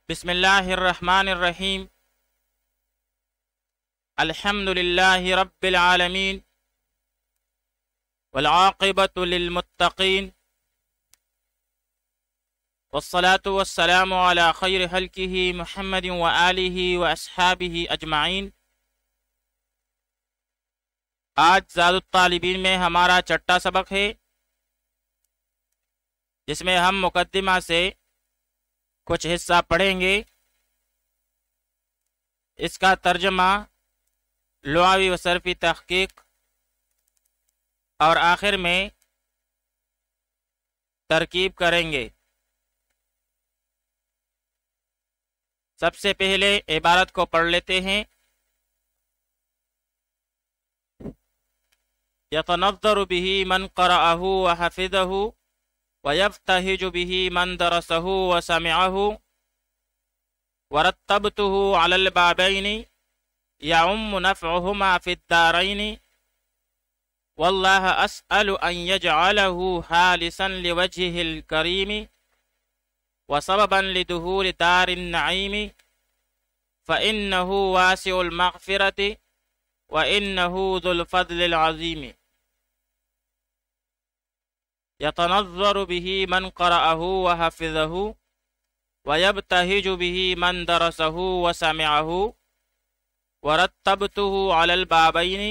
بسم اللہ الرحمن الرحیم الحمد للہ رب العالمین والعاقبۃ للمتقین والصلاة والسلام علی خیر خلقہ محمد وآلہ واصحابہ اجمعین۔ آج زاد الطالبین میں ہمارا چھٹا سبق ہے، جس میں ہم مقدمہ سے کچھ حصہ پڑھیں گے۔ اس کا ترجمہ، لغوی و صرفی تحقیق اور آخر میں ترکیب کریں گے۔ سب سے پہلے عبارت کو پڑھ لیتے ہیں۔ یتنظر به من قرأه وحفظه ويبتهج به من درسه وسمعه ورتبته على البابين يعم نفعهما في الدارين والله أسأل أن يجعله خالصا لوجهه الكريم وسببا لدخول دار النعيم فإنه واسع المغفرة وإنه ذو الفضل العظيم۔ يتنظر به من قرأه وحفظه ويبتهج به من درسه وسمعه ورتبته على البابين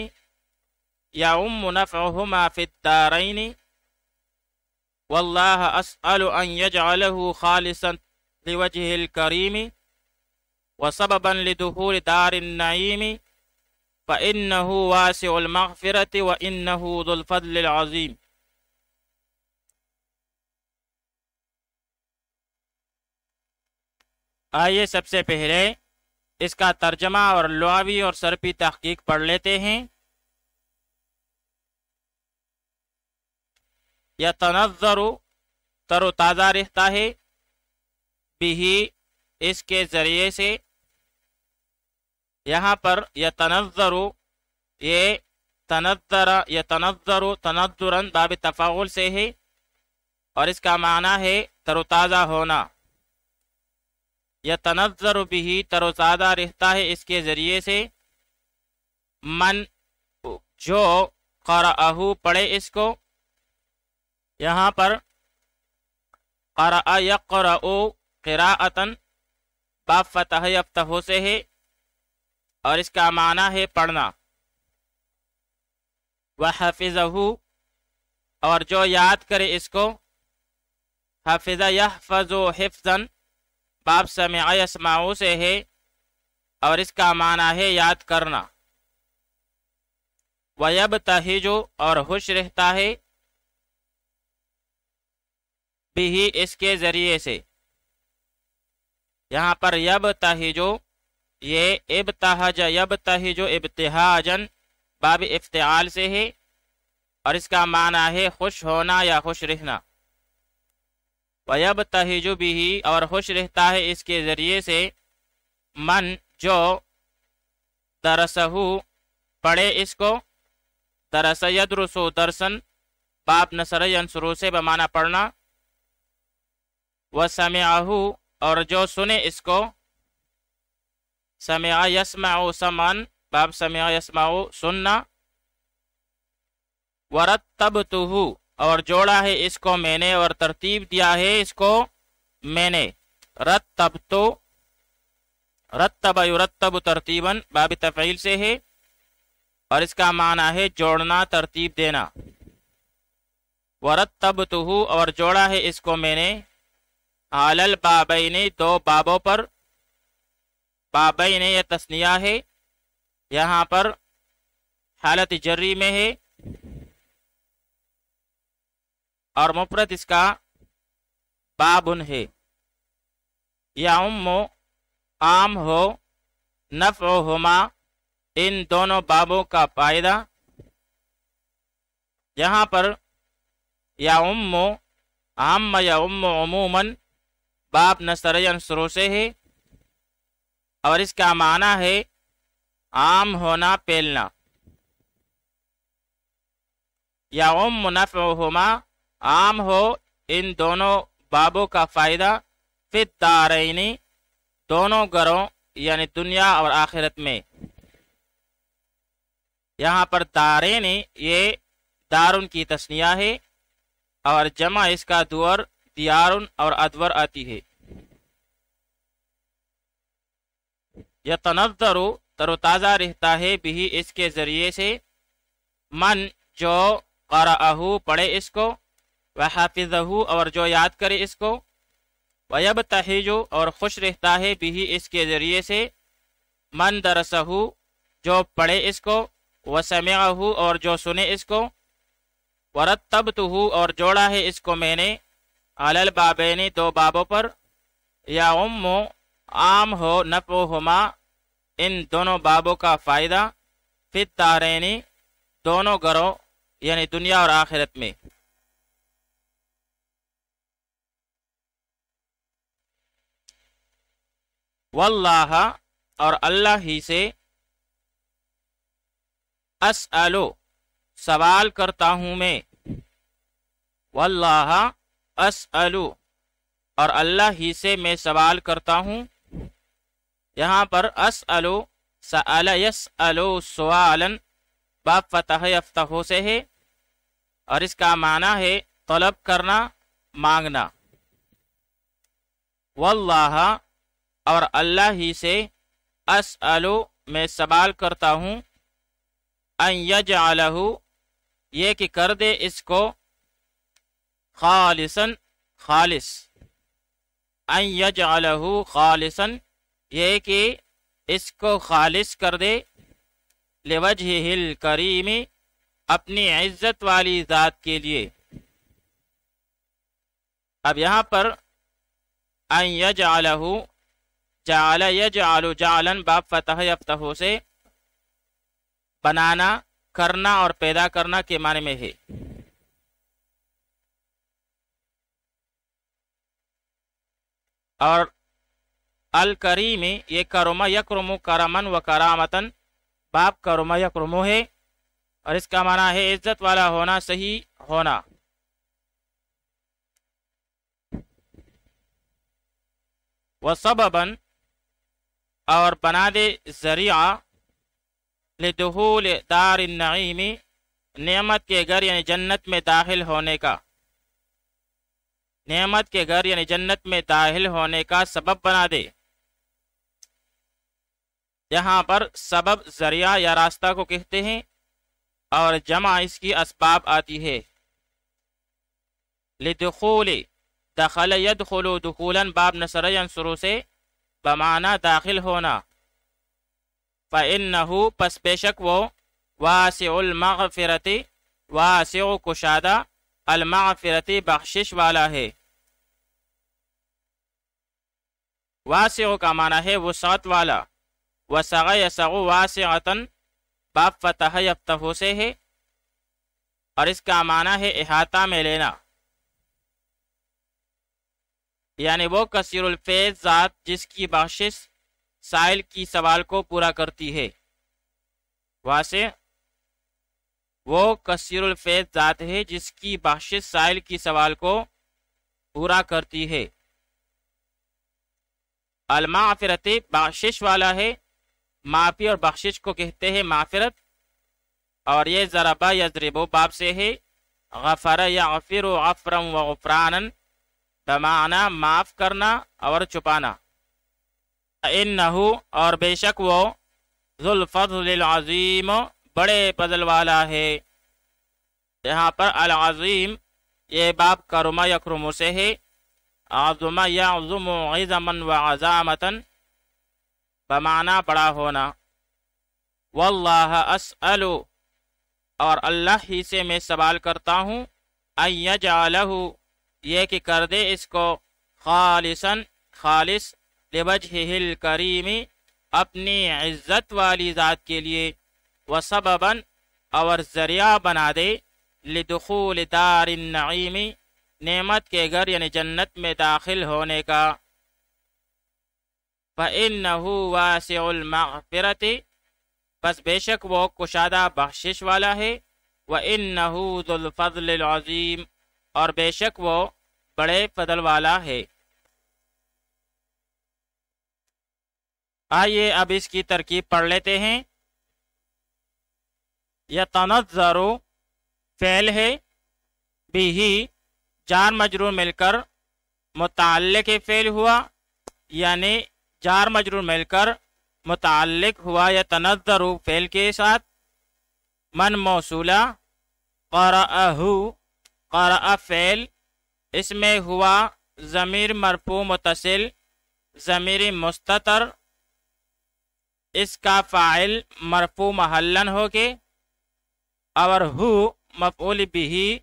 يعم نفعهما في الدارين والله أسأل أن يجعله خالصا لوجهه الكريم وسببا لدخول دار النعيم فإنه واسع المغفرة وإنه ذو الفضل العظيم۔ آئیے سب سے پہلے اس کا ترجمہ اور لغوی اور صرفی تحقیق پڑھ لیتے ہیں۔ یتنظر تر و تازہ رہتا ہے، بھی اس کے ذریعے سے۔ یہاں پر یتنظر، یہ تنظر یتنظر تنظراً باب تفاعل سے ہے اور اس کا معنی ہے تر و تازہ ہونا۔ یتنظر بھی تر و تازہ رہتا ہے اس کے ذریعے سے، من جو قرأہ پڑھے اس کو۔ یہاں پر قرأ یقرأ قراءتاً باب فتح یفتح سے ہے اور اس کا معنی ہے پڑھنا۔ وحفظہ، اور جو یاد کرے اس کو۔ حفظ یحفظ حفظاً باب سمع یسمع سے ہے اور اس کا معنی ہے یاد کرنا۔ ویبتہج، اور خوش رہتا ہے، بھی اس کے ذریعے سے۔ یہاں پر یبتہج، یہ ابتہج یبتہج ابتہاجاً باب افتعال سے ہے اور اس کا معنی ہے خوش ہونا یا خوش رہنا۔ وَيَبْتَهِجُ بِهِ، اور خوش رہتا ہے اس کے ذریعے سے، من جو درسہ پڑھے اس کو۔ درس یدرس درسن باب نصر ینصر سے بمعنی پڑھنا۔ وَسَمِعَهُ، اور جو سنے اس کو۔ سمع یسمع سمعن باب سمع یسمع سننا۔ وَرَتَّبْتُهُ، اور جوڑا ہے اس کو میں نے اور ترتیب دیا ہے اس کو میں نے۔ رتبتو، رتب یرتب ترتیباً باب تفعیل سے ہے اور اس کا معنی ہے جوڑنا، ترتیب دینا۔ ورتبتہ، اور جوڑا ہے اس کو میں نے۔ علی البابین، دو بابوں پر۔ بابین یہ تثنیہ ہے، یہاں پر حالت جری میں ہے اور مفرد اس کا بابن ہے۔ یعم، عام ہو، نفعہما، ان دونوں بابوں کا فائدہ۔ یہاں پر یعم، عام یعم عموماً باب نصر ینصر سے ہے اور اس کا معنی ہے عام ہونا، پھیلنا۔ یعم نفعہما، عام ہو ان دونوں بابوں کا فائدہ، فی الدارین، دونوں گھروں یعنی دنیا اور آخرت میں۔ یہاں پر دارین یہ دارن کی تثنیہ ہے اور جمع اس کا دور دیارن اور ادور آتی ہے۔ یتنظر تر و تازہ رہتا ہے بھی اس کے ذریعے سے، من جو قرأہ پڑھے اس کو، وحافظہ اور جو یاد کرے اس کو، ویبتہج اور خوش رہتا ہے بھی اس کے ذریعے سے، من درسہ جو پڑھے اس کو، وسمعہ اور جو سنے اس کو، ورتبتہ اور جوڑا ہے اس کو میں نے، علی البابین دو بابوں پر، یا عام ہو نفعہما ان دونوں بابوں کا فائدہ، فی الدارین دونوں گھروں یعنی دنیا اور آخرت میں۔ واللہ اور اللہ ہی سے، اسألو سوال کرتا ہوں میں، واللہ اسألو اور اللہ ہی سے میں سوال کرتا ہوں۔ یہاں پر اسألو سأل یسألو سوالا باب فتح یفتح سے ہے اور اس کا معنی ہے طلب کرنا، مانگنا۔ واللہ اور اللہ ہی سے، اسألو میں سوال کرتا ہوں، ان یجعلہ یہ کہ کر دے اس کو، خالصا خالص، ان یجعلہ خالصا یہ کہ اس کو خالص کر دے، لوجہہ الکریم اپنی عزت والی ذات کے لیے۔ اب یہاں پر ان یجعلہ، جعل یجعل جعلا باب فتح یفتح سے بنانا، کرنا اور پیدا کرنا کے معنی میں ہے۔ اور الکریم یہ کرم یکرم کرمن و کرامتن باب کرم یکرم ہے اور اس کا معنی ہے عزت والا ہونا، صحیح ہونا۔ وسببا اور بنا دے ذریعہ، لدخول دار النعیم نعمت کے گھر یعنی جنت میں داخل ہونے کا، نعمت کے گھر یعنی جنت میں داخل ہونے کا سبب بنا دے۔ یہاں پر سبب ذریعہ یا راستہ کو کہتے ہیں اور جمع اس کی اسباب آتی ہے۔ لدخول دخل یدخل دخولا باب نصر ینصر سے بمعنی داخل ہونا۔ فَإِنَّهُ پس بے شک وہ، واسع المغفرت واسع کشادہ، المغفرت بخشش والا ہے۔ واسع کا معنی ہے وسعت والا، وسع یسع واسعتن باب فتح یفتح سے ہے اور اس کا معنی ہے احاطہ میں لینا، یعنی وہ کثیر الفیض ذات جس کی بخشش سائل کی سوال کو پورا کرتی ہے۔ واسع وہ کثیر الفیض ذات ہے جس کی بخشش سائل کی سوال کو پورا کرتی ہے۔ المغفرت بخشش والا ہے، معافی اور بخشش کو کہتے ہیں معافرت، اور یہ ضربہ یضربو باب سے ہے، غفر یغفر غفرا و غفرانا بمعنی معاف کرنا اور چھپانا۔ انہو اور بے شک وہ، ذو الفضل العظیم بڑے فضل والا ہے۔ یہاں پر العظیم یہ باب کرم یکرم سے ہے، عظم یعظم عظما و عظامتا بمعنی بڑا ہونا۔ واللہ اسأل اور اللہ ہی سے میں سوال کرتا ہوں، ان یجعلہ یہ کہ کر دے اس کو، خالصا خالص، لوجہہ الکریم اپنی عزت والی ذات کے لیے، وسببا اور ذریعہ بنا دے، لدخول دار النعیم نعمت کے گھر یعنی جنت میں داخل ہونے کا۔ فَإِنَّهُ وَاسِعُ الْمَغْفِرَةِ بس بے شک وہ کشادہ بخشش والا ہے، وَإِنَّهُ ذُو الْفَضْلِ الْعَظِيمِ اور بے شک وہ بڑے فضل والا ہے۔ آئیے اب اس کی ترکیب پڑھ لیتے ہیں۔ یتنظر فعل ہے، بھی جار مجرور مل کر متعلق فعل ہوا، یعنی جار مجرور مل کر متعلق ہوا یتنظر فعل کے ساتھ۔ من موصولہ، قرأہ قرأ فعل، اس میں ہوا ضمیر مرفوع متصل ضمیر مستتر، اس کا فاعل مرفوع محلن ہو کے، اور ہو مفعول بھی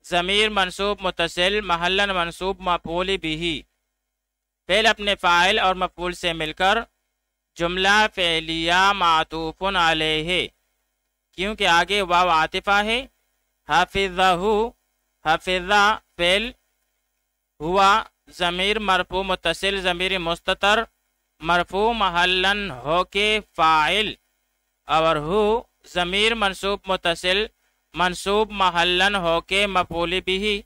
ضمیر منصوب متصل محلن منصوب مفعول بھی۔ فعل اپنے فاعل اور مفعول سے مل کر جملہ فعلیہ معطوف علیہ، کیونکہ آگے واو عاطفہ ہے۔ حفظہ حفظہ فعل ہوا ضمیر مرفوع متصل ضمیر مستتر مرفوع محلن ہو کے فاعل، اور ہو ضمیر منصوب متصل منصوب محلن ہو کے مفعول بھی۔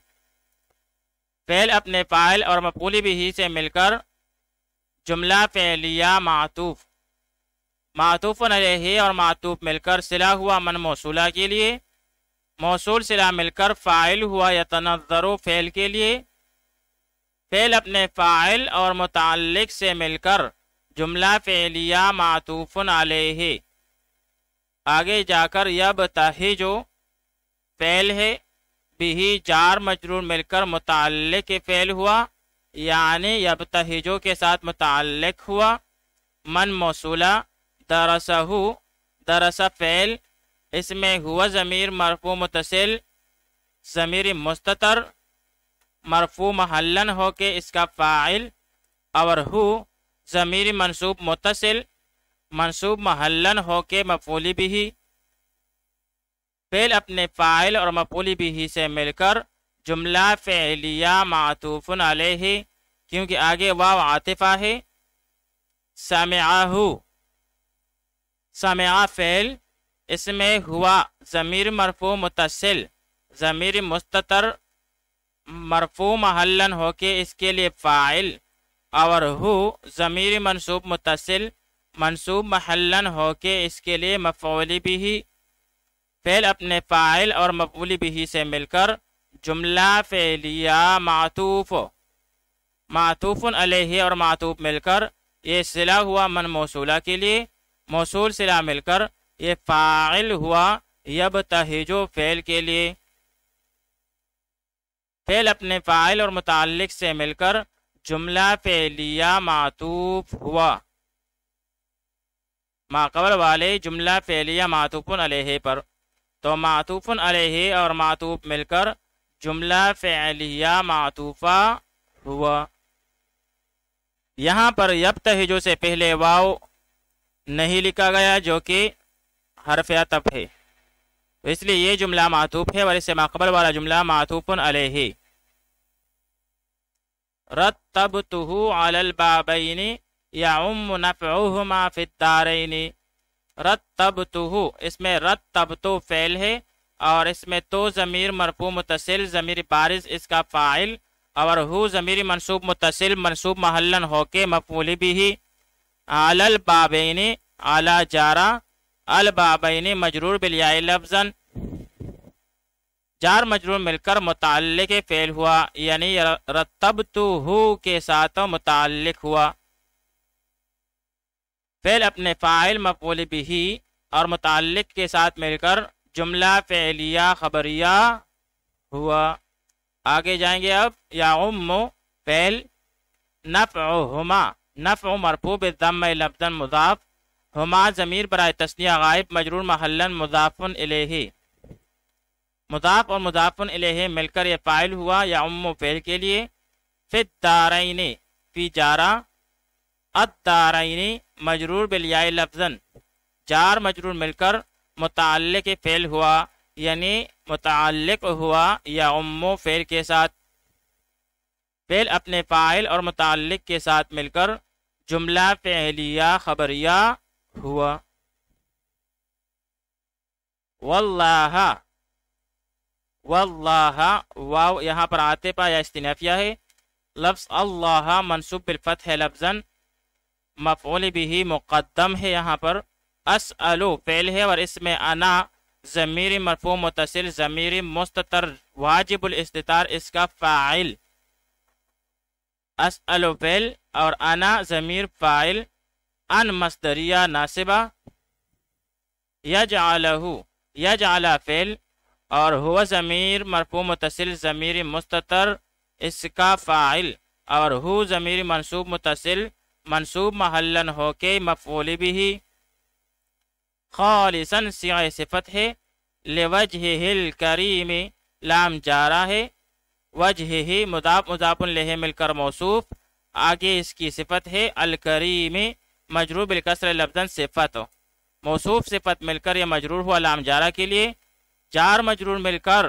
فعل اپنے فاعل اور مفعول بھی سے مل کر جملہ فعلیہ معطوف، معطوف علیہ اور معطوف مل کر صلہ ہوا من موصولہ کے لیے، موصول صلہ مل کر فاعل ہوا یتنظر فعل کے لیے۔ فعل اپنے فاعل اور متعلق سے مل کر جملہ فعلیہ معطوف علیہ، آگے جا کر یبتہج فعل ہے، بھی جار مجرور مل کر متعلق فعل ہوا، یعنی یبتہجو کے ساتھ متعلق ہوا۔ من موصولہ، درسہ درس فعل، اس میں ہوا ضمیر مرفوع متصل ضمیر مستتر مرفوع محلن ہو کے اس کا فاعل، اور ہو ضمیر منصوب متصل منصوب محلن ہو کے مفعول بھی۔ فعل اپنے فاعل اور مفعول بھی سے مل کر جملہ فعلیہ معطوف علیہ، کیونکہ آگے واو عاطفہ ہے۔ سمعہ سمع فعل، اس میں ہوا ضمیر مرفوع متصل ضمیر مستتر مرفوع محلن ہو کے اس کے لیے فاعل، اور ہو ضمیر منصوب متصل منصوب محلن ہو کے اس کے لیے مفعول بھی۔ فعل اپنے فاعل اور مفعول بھی سے مل کر جملہ فعلیہ معطوف، معطوف علیہ اور معطوف مل کر یہ صلہ ہوا من موصولہ کے لیے، موصول صلہ مل کر یہ فاعل ہوا یبتہجو فعل کے لیے۔ فعل اپنے فاعل اور متعلق سے مل کر جملہ فعلیہ معطوف ہوا ما قبل والے جملہ فعلیہ معطوف علیہ پر، تو معطوف علیہ اور معطوف مل کر جملہ فعلیہ معطوفہ ہوا۔ یہاں پر یبتہجو سے پہلے واو نہیں لکھا گیا جو کہ حرف عطف ہے، تو اس لیے یہ جملہ معطوف ہے اور اس سے ما قبل والا جملہ معطوف علیہ۔ رتبتہ علی البابین یعم نفعہما فی الدارین، رتبتہ، اس میں رتبتو فعل ہے اور اس میں تو ضمیر مرفوع متصل ضمیر بارز اس کا فاعل، اور ہو ضمیر منصوب متصل منصوب محلن ہو کے مفعول بھی۔ علی البابین، علی جارہ، البابین مجرور بالیاء لفظا، جار مجرور مل کر متعلق فعل ہوا، یعنی رتبتہ کے ساتھ متعلق ہوا۔ فعل اپنے فاعل مفعول بھی اور متعلق کے ساتھ مل کر جملہ فعلیہ خبریہ ہوا۔ آگے جائیں گے اب۔ یعم فعل، نفعہما، نفع مرفوع بالضم لفظا مضاف، ہما ضمیر برائے تثنیہ غائب مجرور محلن مضاف الیہ، مضاف اور مضاف الیہ مل کر یہ فاعل ہوا یعم فعل کے لیے۔ فی الدارین، فی جارہ، الدارین مجرور بالیاء لفظا، جار مجرور مل کر متعلق فعل ہوا، یعنی متعلق ہوا یعم فعل کے ساتھ۔ فعل اپنے فاعل اور متعلق کے ساتھ مل کر جملہ فعلیہ خبریہ ہوا۔ واللہ، واللہ واو یہاں پر عاطفہ یا استنافیہ ہے۔ لفظ اللہ منصوب بالفتح لفظاً، مفعول بھی مقدم ہے یہاں پر، اسألو فعل ہے اور اس میں انا ضمیر مرفوع متصل ضمیر مستتر واجب الاستتار اس کا فاعل، اسألو فعل اور انا ضمیر فاعل، ان مصدریہ ناصبہ، یجعلہ یجعل فعل اور ہوا ضمیر مرفوع متصل ضمیر مستتر اس کا فاعل، اور ہو ضمیر منصوب متصل منصوب محلن ہو کے مفعول بھی، خالصاً صیغہ صفت ہے، لوجہہ الکریم لام جارہ ہے، وجہہ مضاف مضاف الیہ مل کر موصوف، آگے اس کی صفت ہے الکریم مجرور بالکسر لفظاً صفت، موصوف صفت مل کر یہ مجرور ہوا لام جارہ کے لیے، جار مجرور مل کر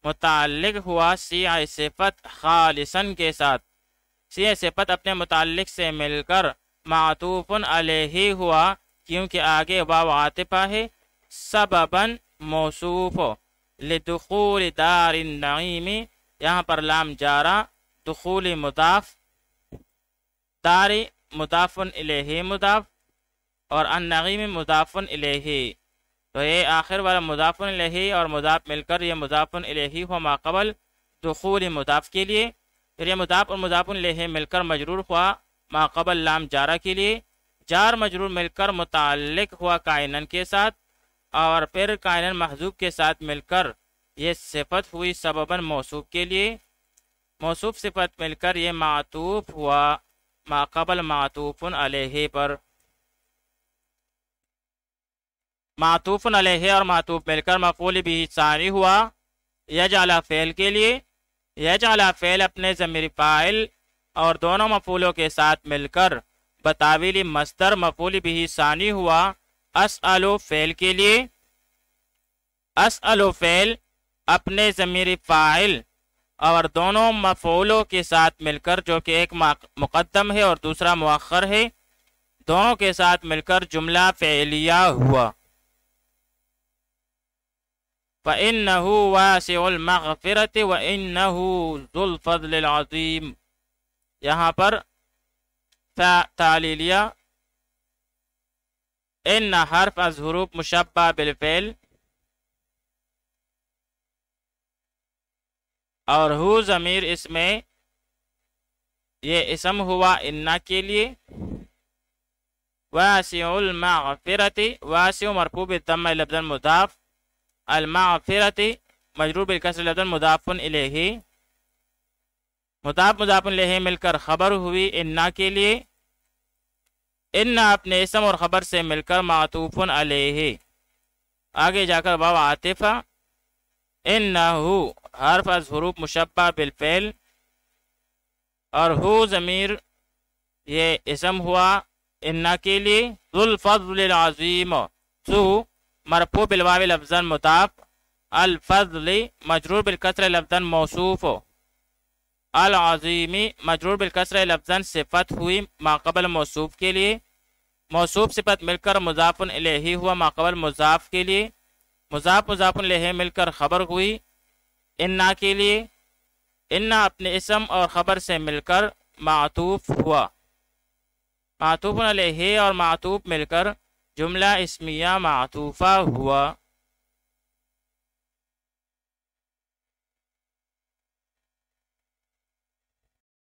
متعلق ہوا صیغہ صفت خالصاً کے ساتھ، صیغہ صفت اپنے متعلق سے مل کر معطوف علیہ ہوا کیونکہ آگے واو عاطفہ ہے، سبباً موصوف، لدخول دار النعیم یہاں پر لام جارہ، دخول مضاف، دار مضاف الیہ مضاف اور النعیم مضاف الیہ، تو یہ آخر والا مضاف الیہ اور مضاف مل کر یہ مضاف الیہ ہوا ما قبل دخول مضاف کے لیے، پھر یہ مضاف اور مضاف الیہ مل کر مجرور ہوا ما قبل لام جارہ کے لیے، جار مجرور مل کر متعلق ہوا کائنن کے ساتھ، اور پھر کائنن محذوف کے ساتھ مل کر یہ صفت ہوئی سبباً موصوف کے لیے، موصوف صفت مل کر یہ معطوف ہوا ما قبل معطوف علیہ پر، معطوف علیہ اور معطوف مل کر مفعول بھی ثانی ہوا یجعل فعل کے لیے، یجعل فعل اپنے ضمیر فاعل اور دونوں مفعولوں کے ساتھ مل کر بتاویل مصدر مفعول بھی ثانی ہوا اسألو فعل کے لیے، اسألو فعل اپنے ضمیر فاعل اور دونوں مفعولوں کے ساتھ مل کر جو کہ ایک مقدم ہے اور دوسرا مؤخر ہے، دونوں کے ساتھ مل کر جملہ فعلیہ ہوا، فَإِنَّهُ وَاسِعُ الْمَغْفِرَةِ وَإِنَّهُ ذُو الْفَضْلِ الْعَظِيمِ، یہاں پر تعلیلیہ، ان حرف از حروف مشبہ بالفعل اور ہو ضمیر اس میں یہ اسم ہوا انا کے لیے، واسع المغفرۃ واسع مرفوع بالضمہ لفظا مضاف، المغفرۃ مجرور بالکسر لفظا مضاف الیہ، مضاف مضاف الیہ مل کر خبر ہوئی انا کے لیے، انا اپنے اسم اور خبر سے مل کر معطوف علیہ، آگے جا کر واو عاطفہ، انہو حرف از حروف مشبہ بالفعل اور ہو ضمیر یہ اسم ہوا انا کے لیے، ذو الفضل العظیم، ذو مرفوع بالواو لفظا مضاف، الفضل مجرور بالکسر لفظا موصوف، العظیم مجرور بالکسر لفظا صفت ہوئی ما قبل موصوف کے لیے، موصوف صفت مل کر مضاف الیہ ہوا ما قبل مضاف کے لیے، مضاف مضاف الیہ مل کر خبر ہوئی انا کے لیے، انا اپنے اسم اور خبر سے مل کر معطوف ہوا، معطوف علیہ اور معطوف مل کر جملہ اسمیہ معطوفہ ہوا۔